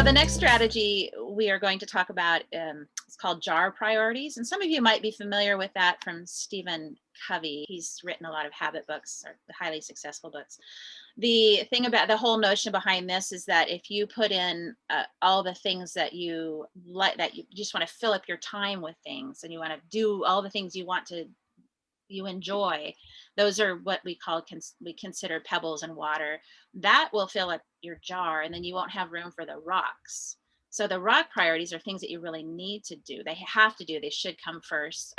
the next strategy we are going to talk about is called jar priorities. And some of you might be familiar with that from Stephen Covey. He's written a lot of habit books, or highly successful books. The thing about the whole notion behind this is that if you put in all the things that you like, that you just want to fill up your time with things, and you want to do all the things you enjoy, those are what we consider pebbles and water. That will fill up your jar, and then you won't have room for the rocks. So the rock priorities are things that you really need to do. They have to do. They should come first.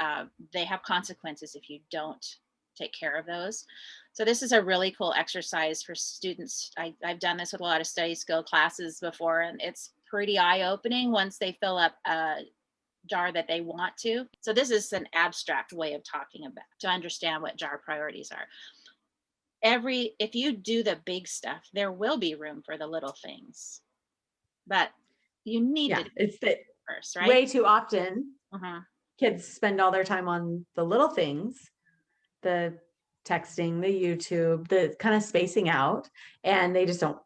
They have consequences if you don't take care of those. So this is a really cool exercise for students. I've done this with a lot of study skill classes before, and it's pretty eye-opening once they fill up jar that they want to. So this is an abstract way of talking about to understand what jar priorities are. If you do the big stuff, there will be room for the little things, but you need to do it's the first, right? Way too often kids spend all their time on the little things, the texting, the YouTube, the kind of spacing out, and they just don't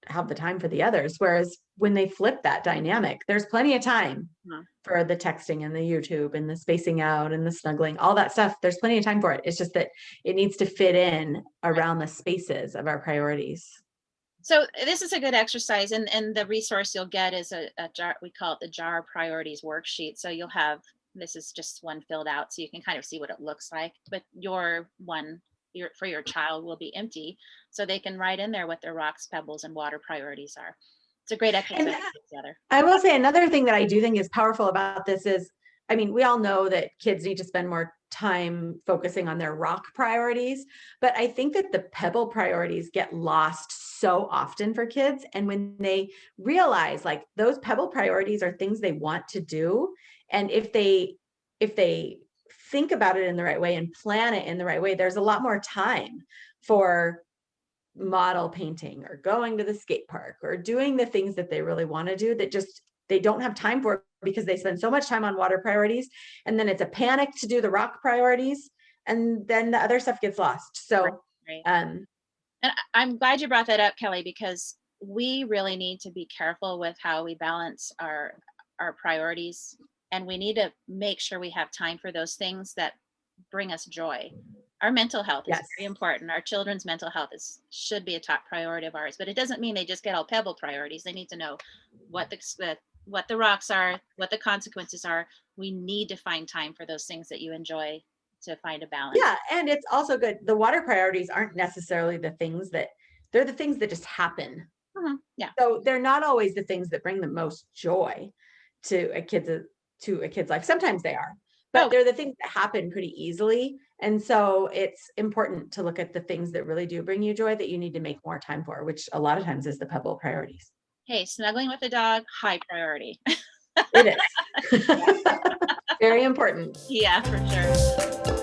have the time for the others. Whereas when they flip that dynamic, there's plenty of time for the texting and the YouTube and the spacing out and the snuggling, all that stuff. There's plenty of time for it. It's just that it needs to fit in around the spaces of our priorities. So this is a good exercise, and the resource you'll get is a jar. We call it the jar priorities worksheet. So you'll have, this is just one filled out, so you can kind of see what it looks like, but your one for your child will be empty, so they can write in there what their rocks, pebbles, and water priorities are. It's a great exercise together. I will say another thing that I do think is powerful about this is, I mean, we all know that kids need to spend more time focusing on their rock priorities, but I think that the pebble priorities get lost so often for kids. And when they realize like those pebble priorities are things they want to do, and if they think about it in the right way and plan it in the right way, there's a lot more time for model painting or going to the skate park or doing the things that they really want to do that just they don't have time for because they spend so much time on water priorities, and then it's a panic to do the rock priorities, and then the other stuff gets lost. So right. And I'm glad you brought that up, Kelly, because we really need to be careful with how we balance our priorities, and we need to make sure we have time for those things that bring us joy. Our mental health is very important. Our children's mental health should be a top priority of ours, but it doesn't mean they just get all pebble priorities. They need to know what the rocks are, what the consequences are. We need to find time for those things that you enjoy to find a balance. Yeah, and it's also good. The water priorities aren't necessarily they're the things that just happen. Yeah. So they're not always the things that bring the most joy to a kid's life. Sometimes they are, but they're the things that happen pretty easily. And so it's important to look at the things that really do bring you joy that you need to make more time for, which a lot of times is the pebble priorities. Hey, snuggling with the dog, high priority. It is. Very important. Yeah, for sure.